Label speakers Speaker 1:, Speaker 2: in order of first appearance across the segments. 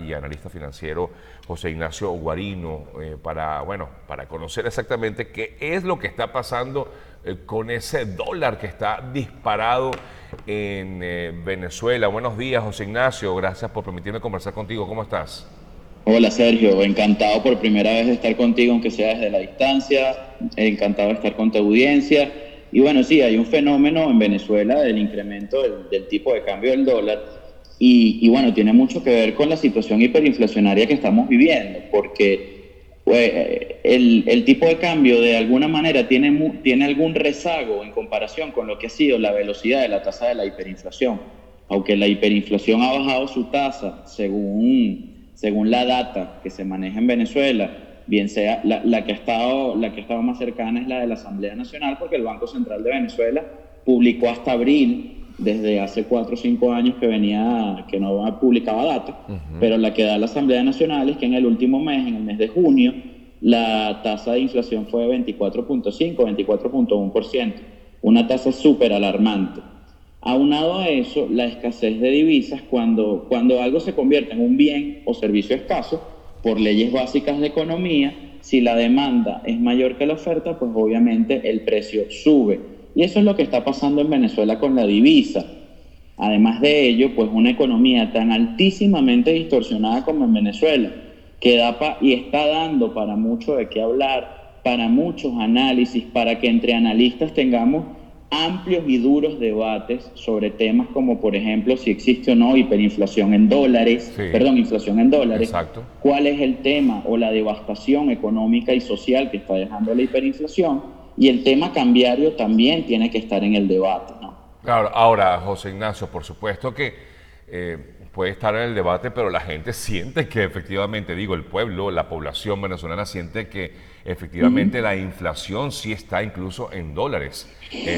Speaker 1: y analista financiero José Ignacio Guarino, para conocer exactamente qué es lo que está pasando con ese dólar que está disparado en Venezuela. Buenos días, José Ignacio, gracias por permitirme conversar contigo. ¿Cómo estás?
Speaker 2: Hola Sergio, encantado por primera vez de estar contigo, aunque sea desde la distancia, encantado de estar con tu audiencia. Y bueno, sí, hay un fenómeno en Venezuela del incremento del tipo de cambio del dólar y bueno, tiene mucho que ver con la situación hiperinflacionaria que estamos viviendo, porque el tipo de cambio de alguna manera tiene algún rezago en comparación con lo que ha sido la velocidad de la tasa de la hiperinflación. Aunque la hiperinflación ha bajado su tasa según la data que se maneja en Venezuela, bien sea la que ha estado más cercana es la de la Asamblea Nacional, porque el Banco Central de Venezuela publicó hasta abril, desde hace 4 o 5 años que no publicaba datos, pero la que da la Asamblea Nacional es que en el último mes, en el mes de junio, la tasa de inflación fue de 24.5, 24.1%, una tasa súper alarmante. Aunado a eso, la escasez de divisas, cuando algo se convierte en un bien o servicio escaso, por leyes básicas de economía, si la demanda es mayor que la oferta, pues obviamente el precio sube. Y eso es lo que está pasando en Venezuela con la divisa. Además de ello, pues una economía tan altísimamente distorsionada como en Venezuela, que y está dando para mucho de qué hablar, para muchos análisis, para que entre analistas tengamos amplios y duros debates sobre temas como, por ejemplo, si existe o no hiperinflación en dólares,
Speaker 1: Sí,
Speaker 2: inflación en dólares,
Speaker 1: exacto.
Speaker 2: cuál es el tema o la devastación económica y social que está dejando la hiperinflación, y el tema cambiario también tiene que estar en el debate, ¿no?
Speaker 1: Claro, ahora, José Ignacio, por supuesto que puede estar en el debate, pero la gente siente que efectivamente, digo, el pueblo, la población venezolana siente que efectivamente la inflación sí está incluso en dólares.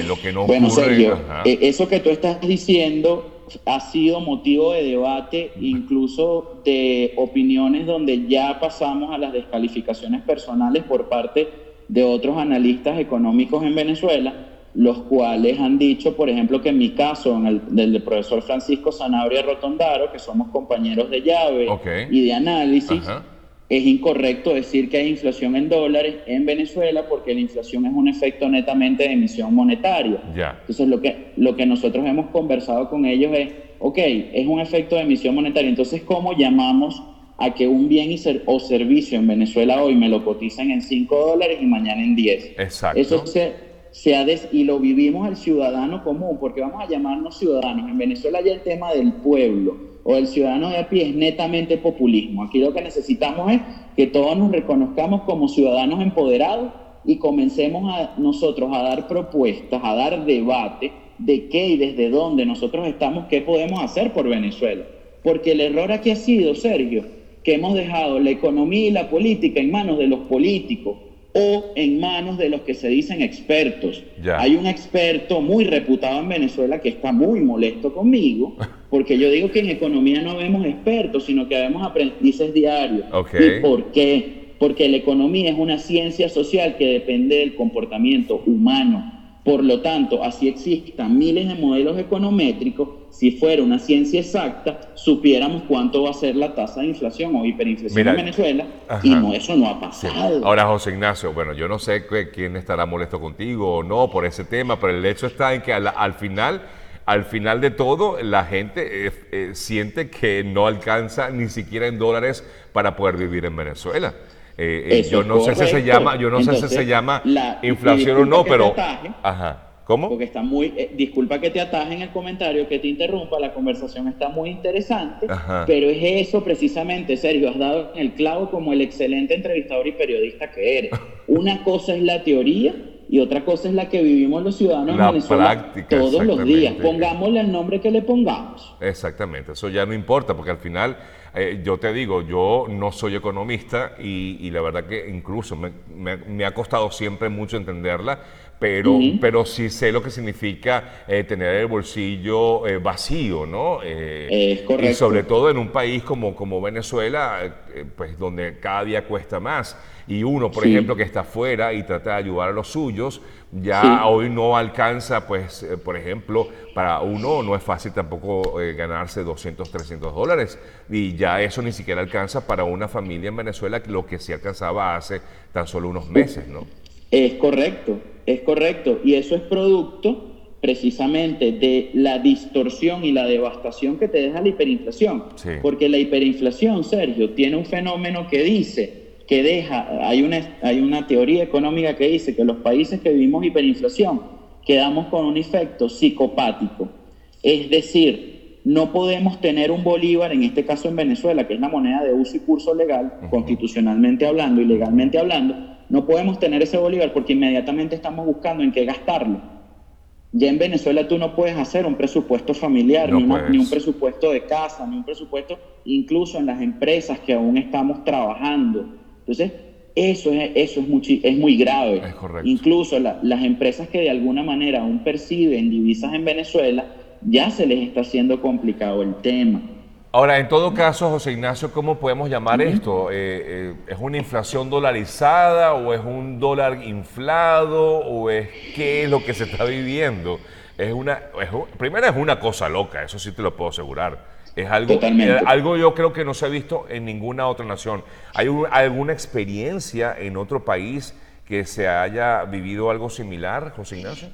Speaker 1: Lo que no
Speaker 2: Bueno,
Speaker 1: ocurre,
Speaker 2: Sergio,
Speaker 1: ajá,
Speaker 2: eso que tú estás diciendo ha sido motivo de debate, incluso de opiniones donde ya pasamos a las descalificaciones personales por parte de otros analistas económicos en Venezuela, los cuales han dicho, por ejemplo, que en mi caso, del profesor Francisco Sanabria Rotondaro, que somos compañeros de llave
Speaker 1: ok,
Speaker 2: y de análisis,
Speaker 1: ajá,
Speaker 2: es incorrecto decir que hay inflación en dólares en Venezuela, porque la inflación es un efecto netamente de emisión monetaria.
Speaker 1: ya,
Speaker 2: Entonces lo que nosotros hemos conversado con ellos es, ok, es un efecto de emisión monetaria, entonces ¿cómo llamamos a que un bien o servicio en Venezuela hoy me lo cotizan en $5 y mañana en 10? Eso
Speaker 1: exacto,
Speaker 2: y lo vivimos al ciudadano común, porque vamos a llamarnos ciudadanos. En Venezuela ya el tema del pueblo o del ciudadano de a pie es netamente populismo. Aquí lo que necesitamos es que todos nos reconozcamos como ciudadanos empoderados y comencemos nosotros a dar propuestas, a dar debate de qué y desde dónde nosotros estamos, qué podemos hacer por Venezuela. Porque el error aquí ha sido, Sergio, que hemos dejado la economía y la política en manos de los políticos o en manos de los que se dicen expertos.
Speaker 1: ya,
Speaker 2: Hay un experto muy reputado en Venezuela que está muy molesto conmigo, porque yo digo que en economía no vemos expertos, sino que vemos aprendices diarios.
Speaker 1: ok,
Speaker 2: ¿Y por qué? Porque la economía es una ciencia social que depende del comportamiento humano. Por lo tanto, así existan miles de modelos econométricos, si fuera una ciencia exacta, supiéramos cuánto va a ser la tasa de inflación o hiperinflación en
Speaker 1: mira,
Speaker 2: Venezuela, y
Speaker 1: ajá.
Speaker 2: eso no ha
Speaker 1: Sí.
Speaker 2: pasado.
Speaker 1: Ahora, José Ignacio, bueno, yo no sé quién estará molesto contigo o no por ese tema, pero el hecho está en que al final de todo, la gente siente que no alcanza ni siquiera en dólares para poder vivir en Venezuela.
Speaker 2: Eso
Speaker 1: Yo
Speaker 2: es
Speaker 1: no sé si se llama,
Speaker 2: correcto.
Speaker 1: yo no sé si se
Speaker 2: Entonces,
Speaker 1: llama
Speaker 2: y
Speaker 1: inflación o
Speaker 2: disculpa
Speaker 1: no,
Speaker 2: que te
Speaker 1: pero,
Speaker 2: ataje,
Speaker 1: ajá, ¿cómo?
Speaker 2: porque disculpa que te ataje en el comentario, que te interrumpa, la conversación está muy interesante,
Speaker 1: Ajá.
Speaker 2: pero es eso precisamente, Sergio, has dado en el clavo como el excelente entrevistador y periodista que eres. Una cosa es la teoría y otra cosa es la que vivimos los ciudadanos en
Speaker 1: La
Speaker 2: Venezuela
Speaker 1: práctica,
Speaker 2: todos los días,
Speaker 1: exactamente.
Speaker 2: pongámosle el nombre que le pongamos.
Speaker 1: Exactamente, eso ya no importa, porque al final, yo te digo, yo no soy economista y la verdad que incluso me ha costado siempre mucho entenderla, pero sí sé lo que significa tener el bolsillo vacío, ¿no?
Speaker 2: Es
Speaker 1: Y sobre
Speaker 2: correcto.
Speaker 1: todo en un país como Venezuela, pues donde cada día cuesta más. Y uno, por ejemplo, que
Speaker 2: Sí.
Speaker 1: está afuera y trata de ayudar a los suyos, ya
Speaker 2: Sí.
Speaker 1: hoy no alcanza, pues, por ejemplo, para uno no es fácil tampoco ganarse 200, 300 dólares, y ya eso ni siquiera alcanza para una familia en Venezuela, lo que sí alcanzaba hace tan solo unos meses, ¿no?
Speaker 2: Es correcto. Y eso es producto precisamente de la distorsión y la devastación que te deja la hiperinflación.
Speaker 1: Sí.
Speaker 2: Porque la hiperinflación, Sergio, tiene un fenómeno que dice, que deja, hay una teoría económica que dice que los países que vivimos hiperinflación quedamos con un efecto psicopático. Es decir, no podemos tener un bolívar, en este caso en Venezuela, que es la moneda de uso y curso legal, constitucionalmente hablando y legalmente hablando, no podemos tener ese bolívar porque inmediatamente estamos buscando en qué gastarlo. Ya en Venezuela tú no puedes hacer un presupuesto familiar,
Speaker 1: No
Speaker 2: ni un
Speaker 1: puedes.
Speaker 2: presupuesto de casa, ni un presupuesto incluso en las empresas que aún estamos trabajando. Entonces, eso es muy grave.
Speaker 1: Es correcto.
Speaker 2: Incluso las empresas que de alguna manera aún perciben divisas en Venezuela, ya se les está haciendo complicado el tema.
Speaker 1: Ahora, en todo caso, José Ignacio, ¿cómo podemos llamar esto? ¿Es una inflación dolarizada o es un dólar inflado o es qué es lo que se está viviendo? Primero es una cosa loca, eso sí te lo puedo asegurar. Es
Speaker 2: Totalmente.
Speaker 1: algo yo creo que no se ha visto en ninguna otra nación. ¿Hay alguna experiencia en otro país que se haya vivido algo similar, José Ignacio?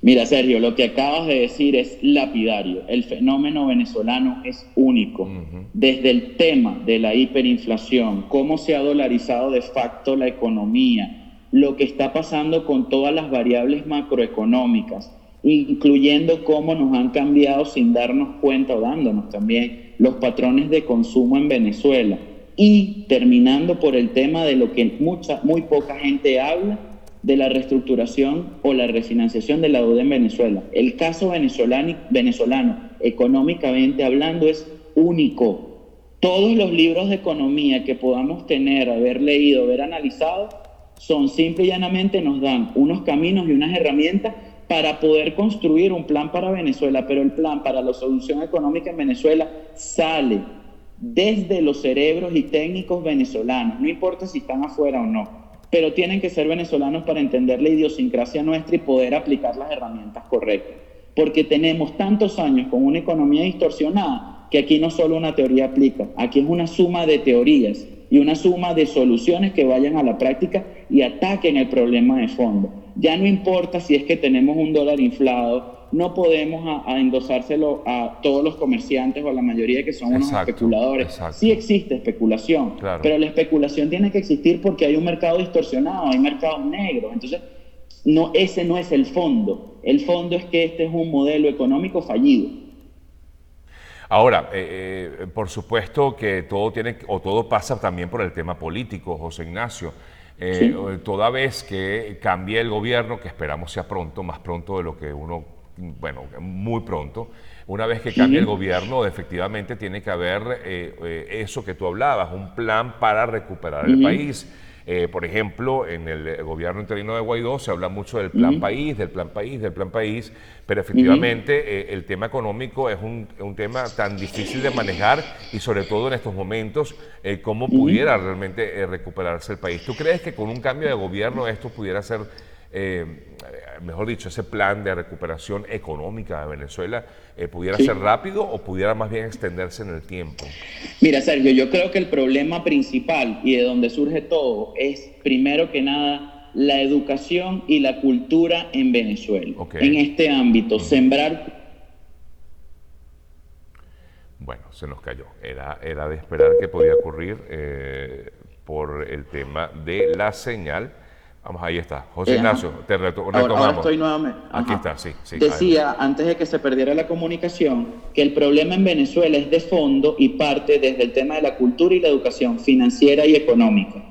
Speaker 2: Mira, Sergio, lo que acabas de decir es lapidario. El fenómeno venezolano es único. Desde el tema de la hiperinflación, cómo se ha dolarizado de facto la economía, lo que está pasando con todas las variables macroeconómicas, incluyendo cómo nos han cambiado sin darnos cuenta o dándonos también los patrones de consumo en Venezuela. Y terminando por el tema de lo que muy poca gente habla, de la reestructuración o la refinanciación de la deuda en Venezuela. El caso venezolano, económicamente hablando, es único. Todos los libros de economía que podamos tener, haber leído, haber analizado, son simple y llanamente nos dan unos caminos y unas herramientas para poder construir un plan para Venezuela, pero el plan para la solución económica en Venezuela sale desde los cerebros y técnicos venezolanos, no importa si están afuera o no, pero tienen que ser venezolanos para entender la idiosincrasia nuestra y poder aplicar las herramientas correctas. Porque tenemos tantos años con una economía distorsionada que aquí no solo una teoría aplica, aquí es una suma de teorías y una suma de soluciones que vayan a la práctica y ataquen el problema de fondo. Ya no importa si es que tenemos un dólar inflado, no podemos endosárselo a todos los comerciantes o a la mayoría que son unos especuladores.
Speaker 1: Exacto.
Speaker 2: Sí existe especulación,
Speaker 1: Claro.
Speaker 2: pero la especulación tiene que existir porque hay un mercado distorsionado, hay mercados negros. Entonces, ese no es el fondo. El fondo es que este es un modelo económico fallido.
Speaker 1: Ahora, por supuesto que todo pasa también por el tema político, José Ignacio.
Speaker 2: Sí.
Speaker 1: Toda vez que cambie el gobierno, que esperamos sea pronto, más pronto de lo que muy pronto, una vez que cambie el gobierno, efectivamente tiene que haber eso que tú hablabas, un plan para recuperar el país. Por ejemplo, en el gobierno interino de Guaidó se habla mucho del plan país, del plan país, del plan país, pero efectivamente el tema económico es un tema tan difícil de manejar y sobre todo en estos momentos, cómo pudiera realmente recuperarse el país. ¿Tú crees que con un cambio de gobierno esto pudiera ser, mejor dicho, ese plan de recuperación económica de Venezuela pudiera ser rápido o pudiera más bien extenderse en el tiempo?
Speaker 2: Mira, Sergio, yo creo que el problema principal y de donde surge todo es, primero que nada, la educación y la cultura en Venezuela. En este ámbito, sembrar...
Speaker 1: Bueno, se nos cayó. Era de esperar que podía ocurrir por el tema de la señal. Vamos, ahí está. José Ignacio, te retomamos.
Speaker 2: Ahora estoy nuevamente.
Speaker 1: Aquí está, sí.
Speaker 2: Decía, antes de que se perdiera la comunicación, que el problema en Venezuela es de fondo y parte desde el tema de la cultura y la educación financiera y económica.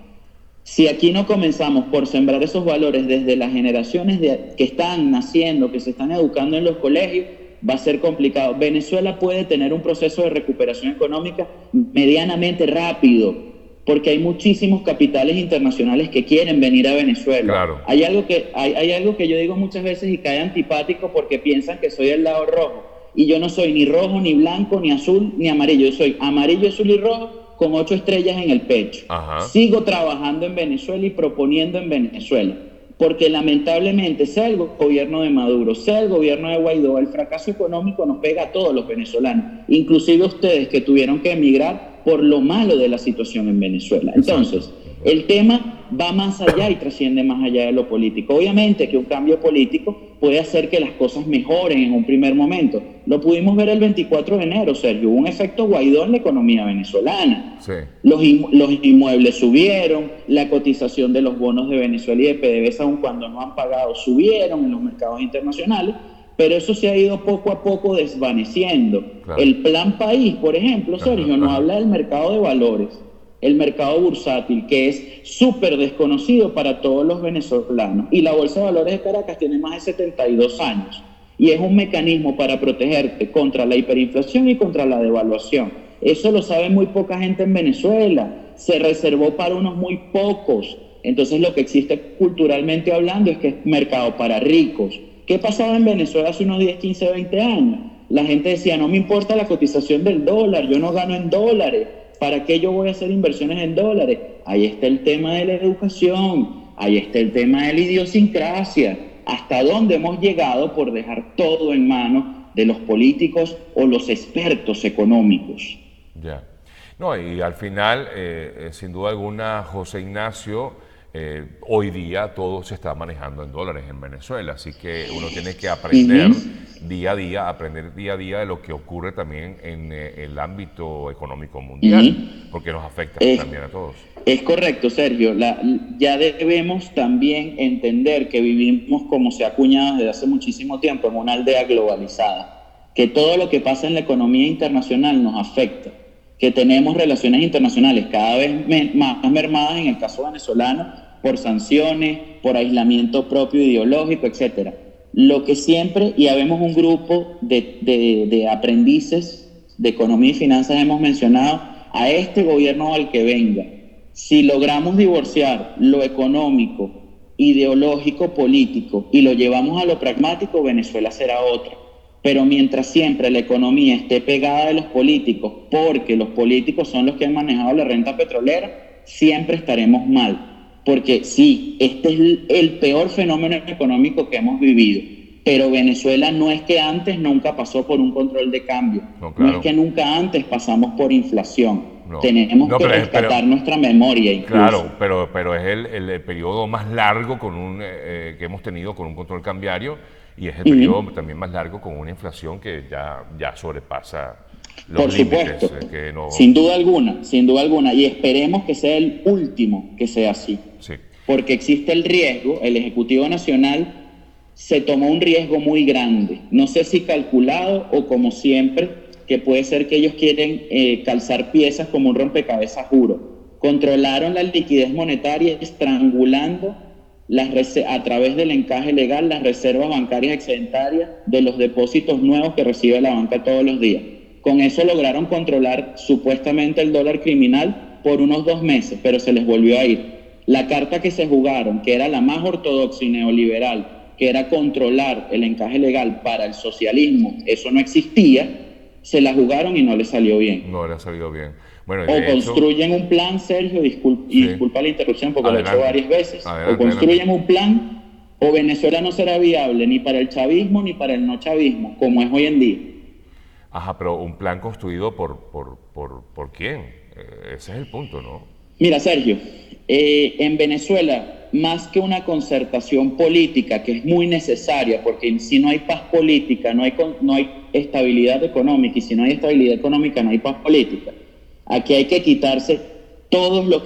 Speaker 2: Si aquí no comenzamos por sembrar esos valores desde las generaciones que están naciendo, que se están educando en los colegios, va a ser complicado. Venezuela puede tener un proceso de recuperación económica medianamente rápido, porque hay muchísimos capitales internacionales que quieren venir a Venezuela.
Speaker 1: Claro.
Speaker 2: Hay algo que yo digo muchas veces y cae antipático porque piensan que soy el lado rojo. Y yo no soy ni rojo, ni blanco, ni azul, ni amarillo. Yo soy amarillo, azul y rojo con 8 estrellas en el pecho.
Speaker 1: Ajá.
Speaker 2: Sigo trabajando en Venezuela y proponiendo en Venezuela. porque lamentablemente, sea el gobierno de Maduro, sea el gobierno de Guaidó, el fracaso económico nos pega a todos los venezolanos, inclusive ustedes que tuvieron que emigrar por lo malo de la situación en Venezuela. Entonces, el tema va más allá y trasciende más allá de lo político. Obviamente que un cambio político puede hacer que las cosas mejoren en un primer momento. Lo pudimos ver el 24 de enero, Sergio. Hubo un efecto Guaidó en la economía venezolana.
Speaker 1: Sí.
Speaker 2: Los inmuebles subieron, la cotización de los bonos de Venezuela y de PDVSA, aun cuando no han pagado, subieron en los mercados internacionales, pero eso se ha ido poco a poco desvaneciendo. Claro. El Plan País, por ejemplo, Sergio, nos habla del mercado de valores, el mercado bursátil, que es súper desconocido para todos los venezolanos. Y la Bolsa de Valores de Caracas tiene más de 72 años. Y es un mecanismo para protegerte contra la hiperinflación y contra la devaluación. Eso lo sabe muy poca gente en Venezuela. Se reservó para unos muy pocos. Entonces lo que existe culturalmente hablando es que es mercado para ricos. ¿Qué pasaba en Venezuela hace unos 10, 15, 20 años? La gente decía, no me importa la cotización del dólar, yo no gano en dólares. ¿Para qué yo voy a hacer inversiones en dólares? Ahí está el tema de la educación, ahí está el tema de la idiosincrasia. ¿Hasta dónde hemos llegado por dejar todo en manos de los políticos o los expertos económicos?
Speaker 1: Ya. No, y al final, sin duda alguna, José Ignacio, hoy día todo se está manejando en dólares en Venezuela, así que uno tiene que aprender día a día de lo que ocurre también en el ámbito económico mundial, porque nos afecta también a todos.
Speaker 2: Es correcto, Sergio. Ya debemos también entender que vivimos, como se ha acuñado desde hace muchísimo tiempo, en una aldea globalizada, que todo lo que pasa en la economía internacional nos afecta, que tenemos relaciones internacionales cada vez más mermadas en el caso venezolano, por sanciones, por aislamiento propio ideológico, etcétera. Lo que siempre, y habemos un grupo de aprendices de economía y finanzas, hemos mencionado a este gobierno al que venga. Si logramos divorciar lo económico, ideológico, político y lo llevamos a lo pragmático, Venezuela será otra. Pero mientras siempre la economía esté pegada de los políticos, porque los políticos son los que han manejado la renta petrolera, siempre estaremos mal. Porque sí, este es el peor fenómeno económico que hemos vivido. Pero Venezuela no es que antes nunca pasó por un control de cambio. No, claro. No es que nunca antes pasamos por inflación. No. Tenemos que rescatar nuestra memoria incluso.
Speaker 1: Claro, pero es el periodo más largo que hemos tenido con un control cambiario, y es el periodo también más largo con una inflación que ya sobrepasa los límites.
Speaker 2: Por supuesto, sin duda alguna, y esperemos que sea el último que sea así.
Speaker 1: Sí.
Speaker 2: Porque existe el riesgo, el Ejecutivo Nacional se tomó un riesgo muy grande, no sé si calculado o como siempre, que puede ser que ellos quieren calzar piezas como un rompecabezas, juro. Controlaron la liquidez monetaria estrangulando a través del encaje legal las reservas bancarias excedentarias de los depósitos nuevos que recibe la banca todos los días. Con eso lograron controlar supuestamente el dólar criminal por unos 2 meses, pero se les volvió a ir. La carta que se jugaron, que era la más ortodoxa y neoliberal, que era controlar el encaje legal para el socialismo, eso no existía, se la jugaron y no les salió bien.
Speaker 1: No les salió bien. Bueno,
Speaker 2: construyen un plan, Sergio, disculpa la interrupción porque lo he hecho varias veces, o construyen un plan, o Venezuela no será viable ni para el chavismo ni para el no chavismo, como es hoy en día.
Speaker 1: Ajá, pero un plan construido ¿por quién? Ese es el punto, ¿no?
Speaker 2: Mira, Sergio, en Venezuela, más que una concertación política, que es muy necesaria, porque si no hay paz política, no hay estabilidad económica, y si no hay estabilidad económica, no hay paz política. Aquí hay que quitarse todos los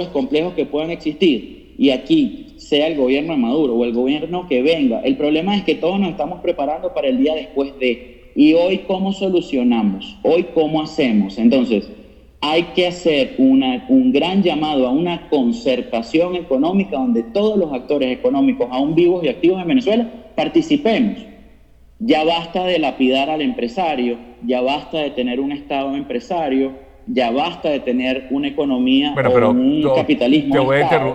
Speaker 2: complejos que puedan existir. Y aquí, sea el gobierno de Maduro o el gobierno que venga, el problema es que todos nos estamos preparando para el día después de... Y hoy, ¿cómo solucionamos? Hoy, ¿cómo hacemos? Entonces, hay que hacer un gran llamado a una concertación económica donde todos los actores económicos, aún vivos y activos en Venezuela, participemos. Ya basta de lapidar al empresario, ya basta de tener un Estado empresario, ya basta de tener una economía un capitalismo.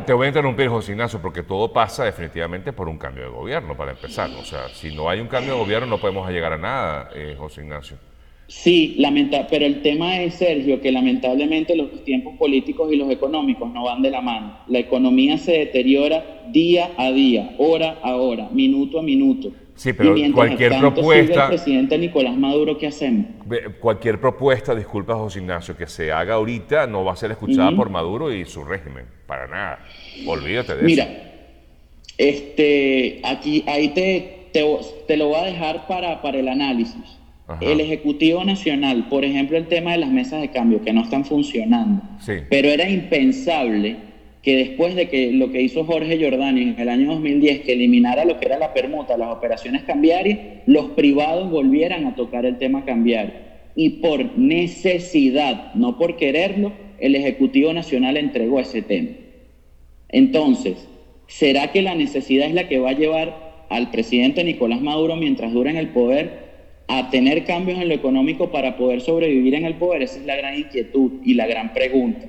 Speaker 1: Te voy a interrumpir, José Ignacio, porque todo pasa definitivamente por un cambio de gobierno, para empezar. O sea, si no hay un cambio de gobierno no podemos llegar a nada, José Ignacio.
Speaker 2: Sí, pero el tema es, Sergio, que lamentablemente los tiempos políticos y los económicos no van de la mano. La economía se deteriora día a día, hora a hora, minuto a minuto.
Speaker 1: Sí,
Speaker 2: Y
Speaker 1: pero
Speaker 2: mientras tanto sigue el presidente Nicolás Maduro, ¿qué hacemos?
Speaker 1: cualquier propuesta, disculpa José Ignacio, que se haga ahorita no va a ser escuchada por
Speaker 2: Ujú.
Speaker 1: Maduro y su régimen, para nada. Olvídate de eso.
Speaker 2: Mira, ahí te lo voy a dejar para el análisis. El
Speaker 1: Ajá,
Speaker 2: Ejecutivo Nacional, por ejemplo, el tema de las mesas de cambio que no están funcionando,
Speaker 1: sí,
Speaker 2: pero era impensable que después de que lo que hizo Jorge Giordani en el año 2010, que eliminara lo que era la permuta, las operaciones cambiarias, los privados volvieran a tocar el tema cambiario. Y por necesidad, no por quererlo, el Ejecutivo Nacional entregó ese tema. Entonces, ¿será que la necesidad es la que va a llevar al presidente Nicolás Maduro, mientras dura en el poder, a tener cambios en lo económico para poder sobrevivir en el poder? Esa es la gran inquietud y la gran pregunta.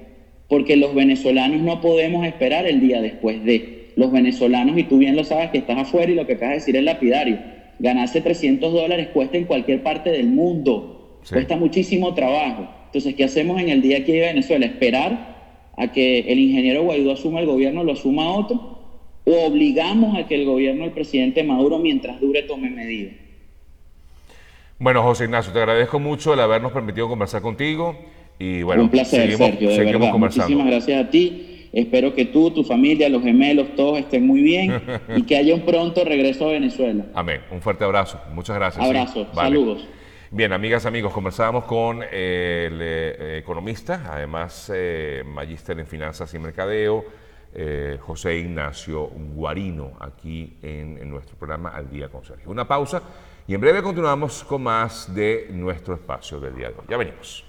Speaker 2: Porque los venezolanos no podemos esperar el día después de. Los venezolanos, y tú bien lo sabes que estás afuera y lo que acabas de decir es lapidario, ganarse $300 cuesta en cualquier parte del mundo,
Speaker 1: sí.
Speaker 2: cuesta muchísimo trabajo. Entonces, ¿qué hacemos en el día aquí de Venezuela? ¿Esperar a que el ingeniero Guaidó asuma el gobierno, lo asuma otro? ¿O obligamos a que el gobierno del presidente Maduro, mientras dure, tome medidas?
Speaker 1: Bueno, José Ignacio, te agradezco mucho el habernos permitido conversar contigo y
Speaker 2: Un
Speaker 1: bueno,
Speaker 2: placer, Sergio, de
Speaker 1: seguimos
Speaker 2: verdad.
Speaker 1: conversando.
Speaker 2: Muchísimas gracias a ti. Espero que tú, tu familia, los gemelos, todos estén muy bien y que haya un pronto regreso a Venezuela.
Speaker 1: Amén. Un fuerte abrazo. Muchas gracias. Sí,
Speaker 2: Abrazos,
Speaker 1: vale.
Speaker 2: saludos.
Speaker 1: Bien, amigas, amigos, conversábamos con el economista, además magíster en finanzas y mercadeo, José Ignacio Guarino, aquí en nuestro programa Al Día con Sergio. Una pausa y en breve continuamos con más de nuestro espacio del día de hoy. Ya venimos.